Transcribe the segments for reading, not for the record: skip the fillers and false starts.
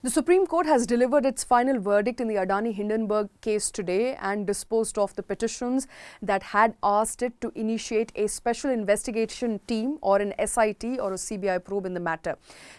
The Supreme Court has delivered its final verdict in the Adani Hindenburg case today and disposed of the petitions that had asked it to initiate a special investigation team or an SIT or a CBI probe in the matter.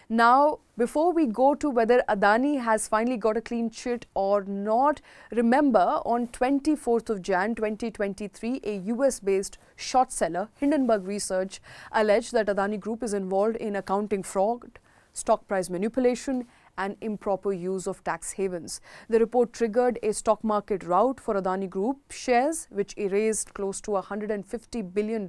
Now, before we go to whether Adani has finally got a clean chit or not, remember on 24th of Jan 2023, a US-based short seller, Hindenburg Research, alleged that Adani Group is involved in accounting fraud, stock price manipulation and improper use of tax havens. The report triggered a stock market rout for Adani Group shares, which erased close to $150 billion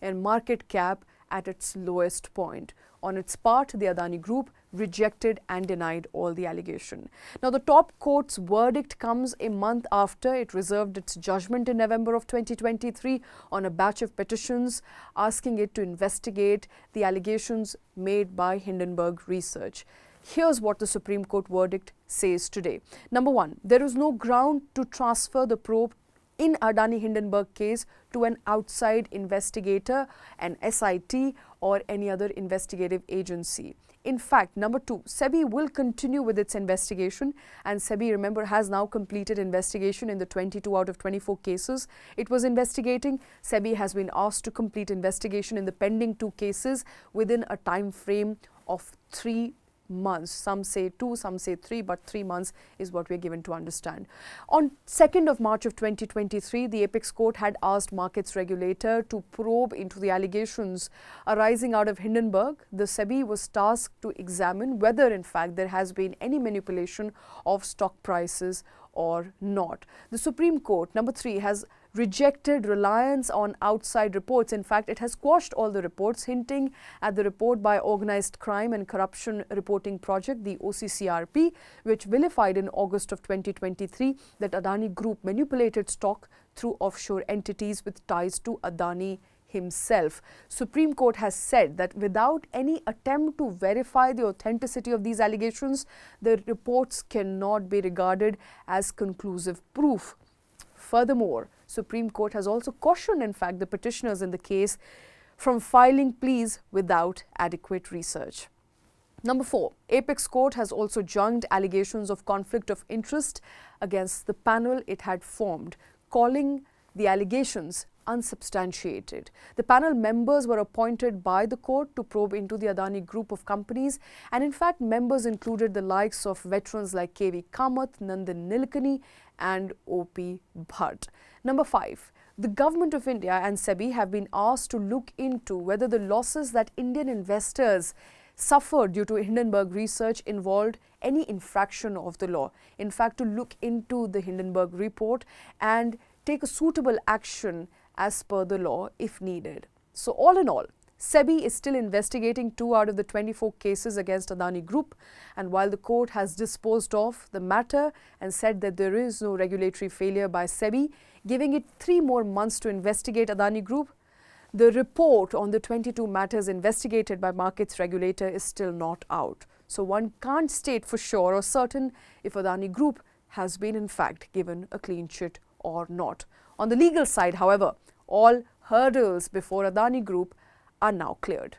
in market cap at its lowest point. On its part, the Adani Group rejected and denied all the allegation. Now, the top court's verdict comes a month after it reserved its judgment in November of 2023 on a batch of petitions asking it to investigate the allegations made by Hindenburg Research. Here's what the Supreme Court verdict says today. Number one, there is no ground to transfer the probe in Adani Hindenburg case to an outside investigator, an SIT or any other investigative agency. In fact, number two, SEBI will continue with its investigation, and SEBI, remember, has now completed investigation in the 22 out of 24 cases it was investigating. SEBI has been asked to complete investigation in the pending 2 cases within a time frame of 3 months. Some say 2, some say 3, but 3 months is what we're given to understand. On 2nd of March of 2023, the Apex Court had asked markets regulator to probe into the allegations arising out of Hindenburg. The SEBI was tasked to examine whether in fact there has been any manipulation of stock prices or not. The Supreme Court, number 3, has rejected reliance on outside reports. In fact, it has quashed all the reports, hinting at the report by Organized Crime and Corruption Reporting Project, the OCCRP, which vilified in August of 2023 that Adani Group manipulated stock through offshore entities with ties to Adani himself. Supreme Court has said that without any attempt to verify the authenticity of these allegations, the reports cannot be regarded as conclusive proof. Furthermore, Supreme Court has also cautioned, in fact, the petitioners in the case from filing pleas without adequate research. Number 4, Apex Court has also junked allegations of conflict of interest against the panel it had formed, calling the allegations unsubstantiated. The panel members were appointed by the court to probe into the Adani Group of companies, and in fact members included the likes of veterans like K.V. Kamath, Nandan Nilekani and O.P. Bhatt. Number 5, the Government of India and SEBI have been asked to look into whether the losses that Indian investors suffered due to Hindenburg Research involved any infraction of the law. In fact, to look into the Hindenburg Report and take a suitable action as per the law if needed. So all in all, SEBI is still investigating 2 out of the 24 cases against Adani Group, and while the court has disposed of the matter and said that there is no regulatory failure by SEBI, giving it 3 more months to investigate Adani Group, the report on the 22 matters investigated by markets regulator is still not out. So one can't state for sure or certain if Adani Group has been in fact given a clean chit or not. On the legal side, however, all hurdles before Adani Group are now cleared.